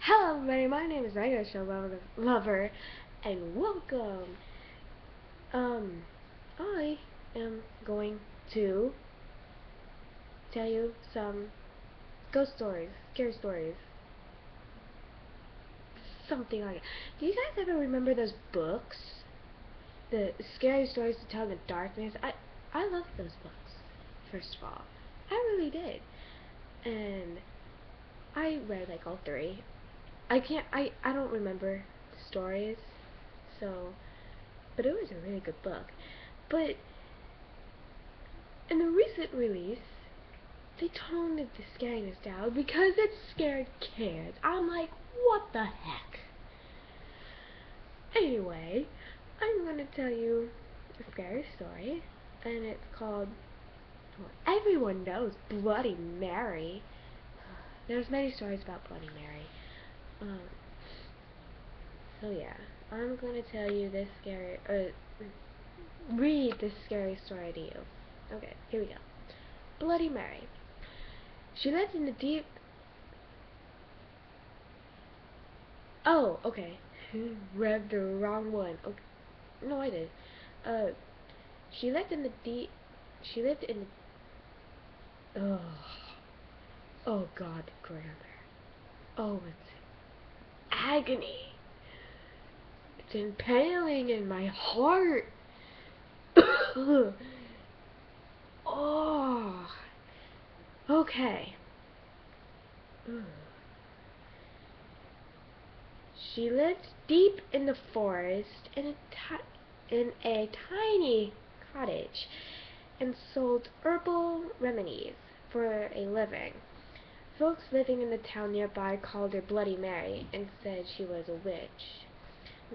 Hello everybody, my name is Radio Show Lover, and welcome. I am going to tell you some ghost stories, scary stories, something like that. Do you guys ever remember those books? The scary stories to tell in the darkness? I loved those books, first of all. I really did. And I read like all three. I don't remember the stories, so, but it was a really good book. But in the recent release, they toned the scariness down because it scared kids. I'm like, what the heck? Anyway, I'm gonna tell you a scary story, and it's called, well, everyone knows Bloody Mary. There's many stories about Bloody Mary. So yeah, I'm gonna tell you this scary, read this scary story to you. Okay, here we go. Bloody Mary. She lived in the deep... Oh, okay. Read the wrong one. Okay. No, I did. She lived in the deep... She lived in the... Oh God, the grammar. Oh, it's agony. It's impaling in my heart. Oh. Okay. She lived deep in the forest in a tiny cottage and sold herbal remedies for a living. Folks living in the town nearby called her Bloody Mary and said she was a witch.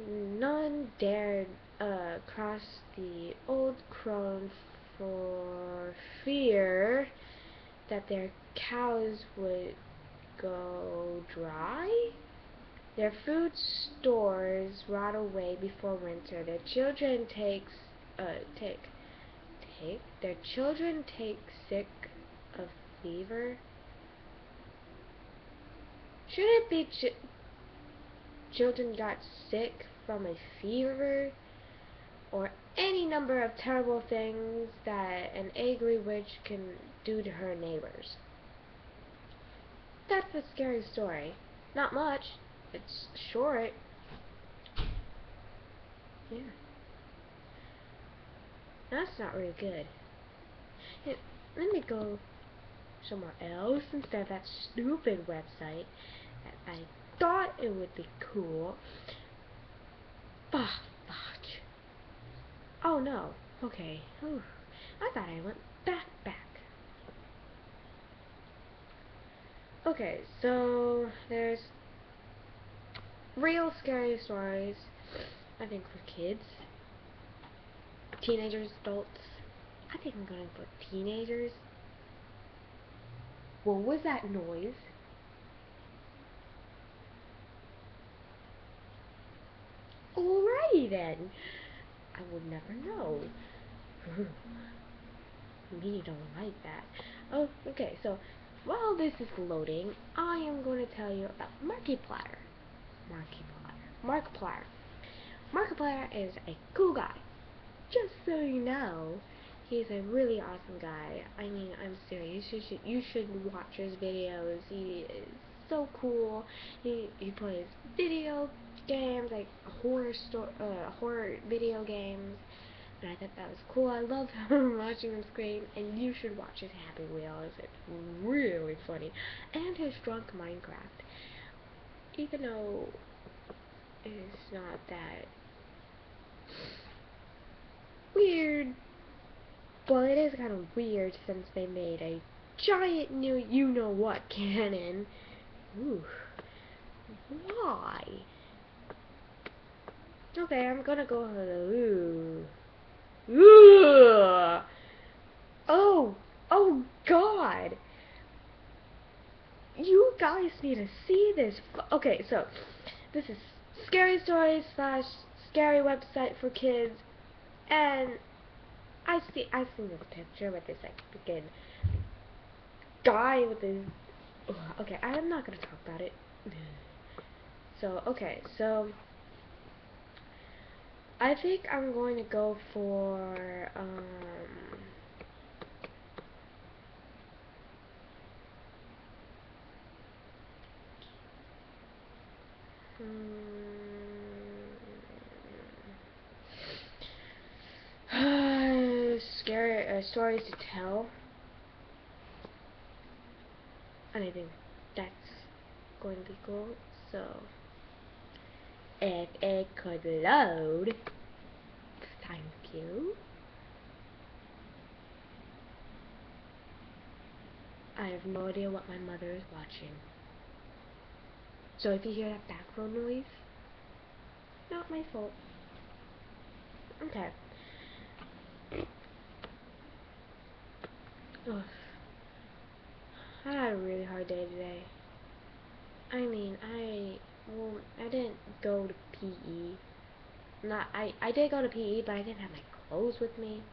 None dared cross the old crone for fear that their cows would go dry. Their food stores rot away before winter. Their children take sick of fever. Should it be children got sick from a fever or any number of terrible things that an angry witch can do to her neighbors? That's a scary story. Not much. It's short. Yeah. That's not really good. Hey, let me go somewhere else instead of that stupid website that I thought it would be cool. Fudge. Oh no. Okay. Whew. I thought I went back. Okay, so there's real scary stories, I think, for kids, teenagers, adults. I think I'm going for teenagers. What was that noise? Alrighty then. I would never know. Me don't like that. Oh, okay, so while this is loading, I am going to tell you about Markiplier. Markiplier is a cool guy. Just so you know, he's a really awesome guy. I mean, I'm serious. You should watch his videos. He is so cool. He plays video games, like horror video games. And I thought that was cool. I love watching him scream. And you should watch his Happy Wheels. It's really funny. And his Drunk Minecraft. Even though it's not that weird, well, it is kind of weird since they made a giant new you-know-what cannon. Ooh. Why? Okay, I'm gonna go ahead and... Ooh. Oh God! You guys need to see this. Okay, so this is scary stories / scary website for kids, and I've seen this picture with this like freaking guy with his... Okay, I'm not gonna talk about it. Okay, so I think I'm going to go for scary stories to tell. And I think that's going to be cool. So if it could load, thank you. I have no idea what my mother is watching. So if you hear that background noise, not my fault. Okay. Ugh. I had a really hard day today. I mean, I didn't go to PE. I did go to PE, but I didn't have my clothes with me.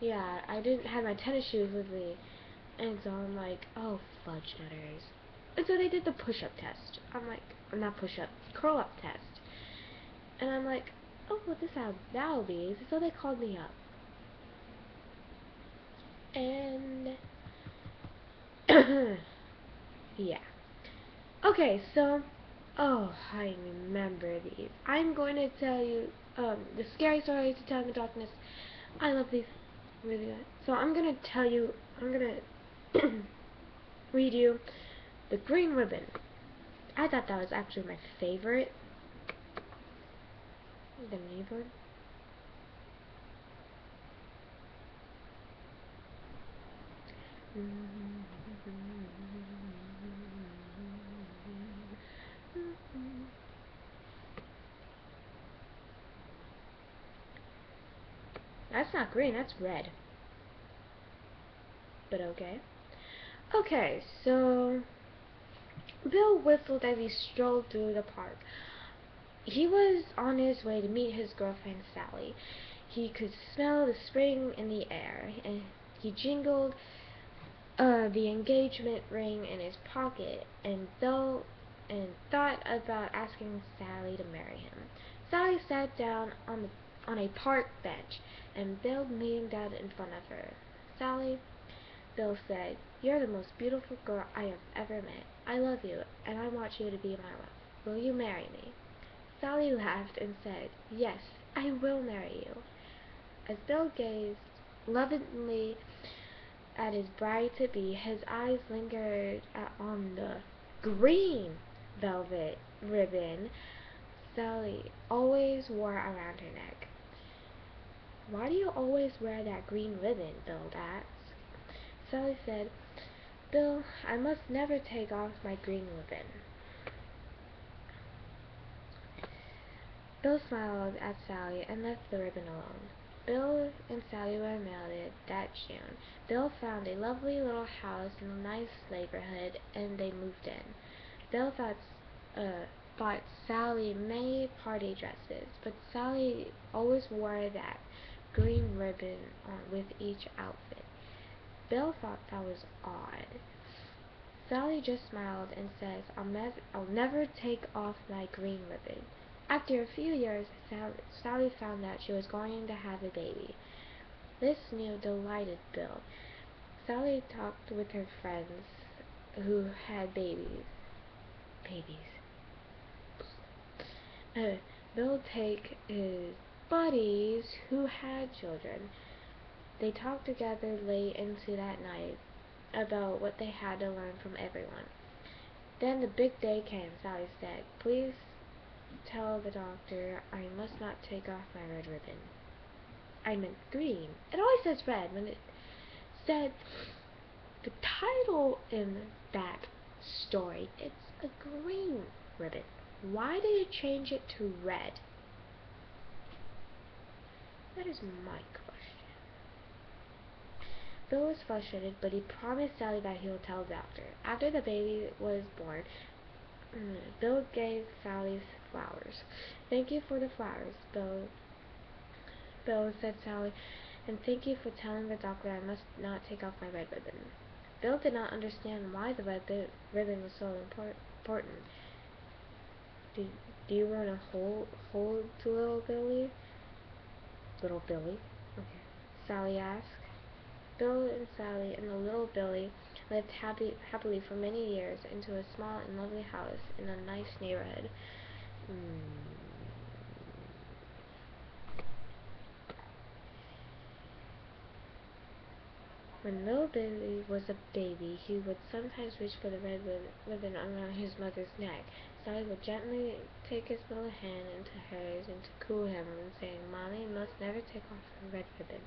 Yeah, I didn't have my tennis shoes with me. And so I'm like, oh, fudge nutters. And so they did the push-up test. I'm like, not push-up, curl-up test. And I'm like, oh, well, that'll be easy. So they called me up. And, yeah. Okay, so, oh, I remember these. I'm going to tell you, the scary stories to tell in the darkness. I love these really good. So I'm going to tell you, I'm going to read you The Green Ribbon. I thought that was actually my favorite. The neighbor. That's not green, that's red. But okay. Okay, so Bill whistled as he strolled through the park. He was on his way to meet his girlfriend Sally. He could smell the spring in the air, and he jingled the engagement ring in his pocket and thought about asking Sally to marry him. Sally sat down on a park bench, and Bill leaned down in front of her. Sally, Bill said, "You're the most beautiful girl I have ever met. I love you, and I want you to be my wife. Will you marry me?" Sally laughed and said, "Yes, I will marry you." As Bill gazed lovingly at his bride-to-be, his eyes lingered on the green velvet ribbon Sally always wore around her neck. "Why do you always wear that green ribbon?" Bill asked. Sally said, "Bill, I must never take off my green ribbon." Bill smiled at Sally and left the ribbon alone. Bill and Sally were married that June. Bill found a lovely little house in a nice neighborhood, and they moved in. Bill bought Sally many party dresses, but Sally always wore that green ribbon with each outfit. Bill thought that was odd. Sally just smiled and says, I'll never take off my green ribbon." After a few years, Sally found out she was going to have a baby. This news delighted Bill. Sally talked with her friends who had babies. Bill take his buddies who had children. They talked together late into that night about what they had to learn from everyone. Then the big day came. Sally said, "Please tell the doctor I must not take off my red ribbon." I meant green. It always says red when it said the title in that story. It's a green ribbon. Why did it change it to red? That is my question. Bill was frustrated, but he promised Sally that he would tell the doctor. After the baby was born, Bill gave Sally flowers. "Thank you for the flowers, Bill," said Sally, "and thank you for telling the doctor I must not take off my red ribbon." Bill did not understand why the red ribbon was so important. Do, do you want to hold to little Billy? Little Billy? Okay. Sally asked. Bill and Sally and the little Billy lived happily for many years into a small and lovely house in a nice neighborhood. When little Billy was a baby, he would sometimes reach for the red ribbon around his mother's neck. Sally would gently take his little hand into hers and to cool him, saying, "Mommy must never take off the red ribbon."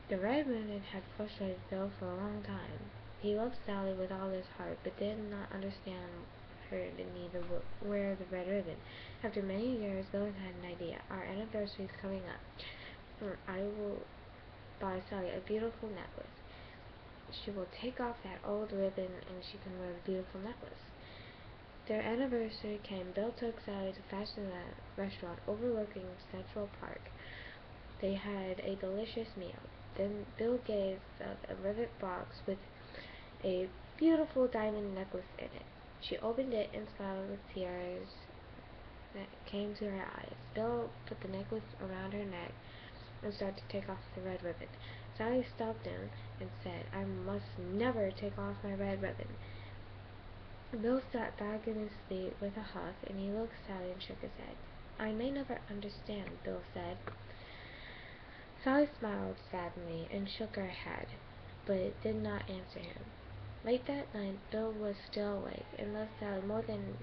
The red ribbon had frustrated Bill for a long time. He loved Sally with all his heart, but did not understand her need to wear the red ribbon. After many years, Bill had an idea. "Our anniversary is coming up. I will buy Sally a beautiful necklace. She will take off that old ribbon and she can wear a beautiful necklace." Their anniversary came. Bill took Sally to Fashionette restaurant overlooking Central Park. They had a delicious meal. Then Bill gave a ribbon box with a beautiful diamond necklace in it. She opened it and smiled with tears that came to her eyes. Bill put the necklace around her neck and started to take off the red ribbon. Sally stopped him and said, "I must never take off my red ribbon." Bill sat back in his seat with a huff, and he looked at Sally and shook his head. "I may never understand," Bill said. Sally smiled sadly and shook her head, but did not answer him. Late that night, Bill was still awake and loved Sally more than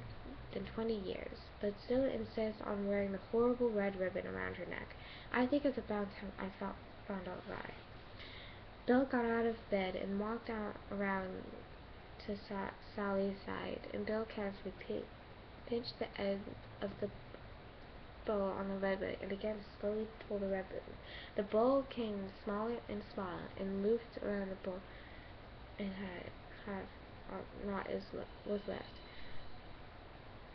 20 years, but still insists on wearing the horrible red ribbon around her neck. I think it's about time I found out why. Bill got out of bed and walked around to Sally's side, and Bill carefully pinched the end of the bow on the red ribbon and began to slowly pull the red ribbon. The bow came smaller and smaller and looped around the bow and had half knot was left.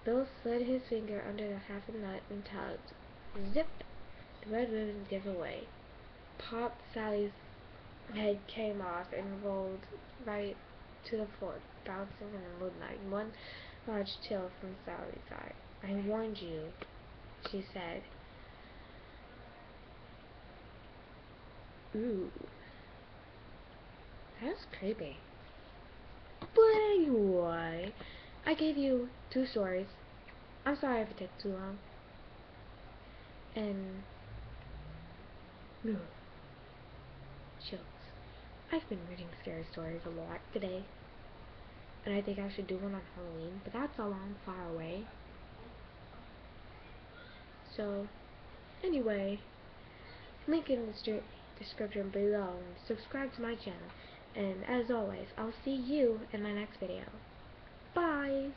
Bill slid his finger under the half a knot and tugged. Zip! The red ribbon gave away. Pop! Sally's head came off and rolled right to the floor, bouncing in the moonlight. One large tear from Sally's eye. "I warned you," she said. Ooh. That's creepy. But anyway, I gave you 2 stories. I'm sorry if it took too long. And chills. I've been reading scary stories a lot today, and I think I should do one on Halloween, but that's a long far away. So, anyway, link in the description below, and subscribe to my channel. And as always, I'll see you in my next video. Bye!